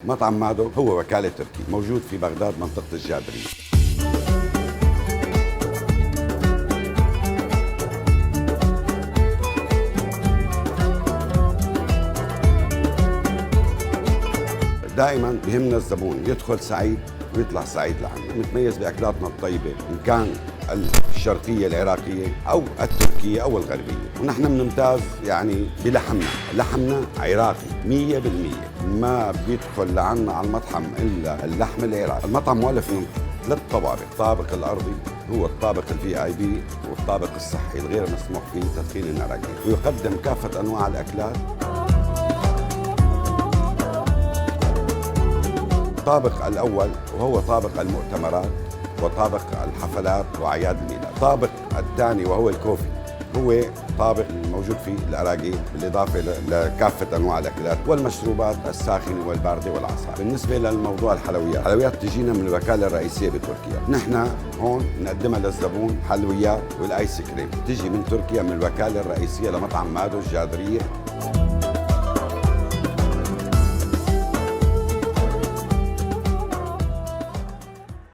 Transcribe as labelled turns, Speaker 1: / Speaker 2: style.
Speaker 1: مطعم مادو هو وكالة تركي موجود في بغداد منطقة الجابرية. دائما بهمنا الزبون يدخل سعيد ويطلع سعيد لعنا. نتميز باكلاتنا الطيبه ان كان الشرقيه العراقيه او التركيه او الغربيه، ونحن بنمتاز يعني بلحمنا، لحمنا عراقي 100%، ما بيدخل لعنا على المطعم الا اللحم العراقي. المطعم مؤلف من 3 طوابق، الطابق الارضي هو الطابق الVIP والطابق الصحي الغير مسموح فيه تدخين النراجيل، ويقدم كافه انواع الاكلات. الطابق الأول وهو طابق المؤتمرات وطابق الحفلات وأعياد الميلاد. الطابق الثاني وهو الكوفي هو طابق موجود فيه الأراجيل بالإضافة لكافة أنواع الأكلات والمشروبات الساخنة والباردة والعصائر. بالنسبة للموضوع الحلويات تجينا من الوكالة الرئيسية بتركيا. نحن هون نقدمها للزبون حلويات والآيس كريم تجي من تركيا من الوكالة الرئيسية لمطعم مادو الجابرية.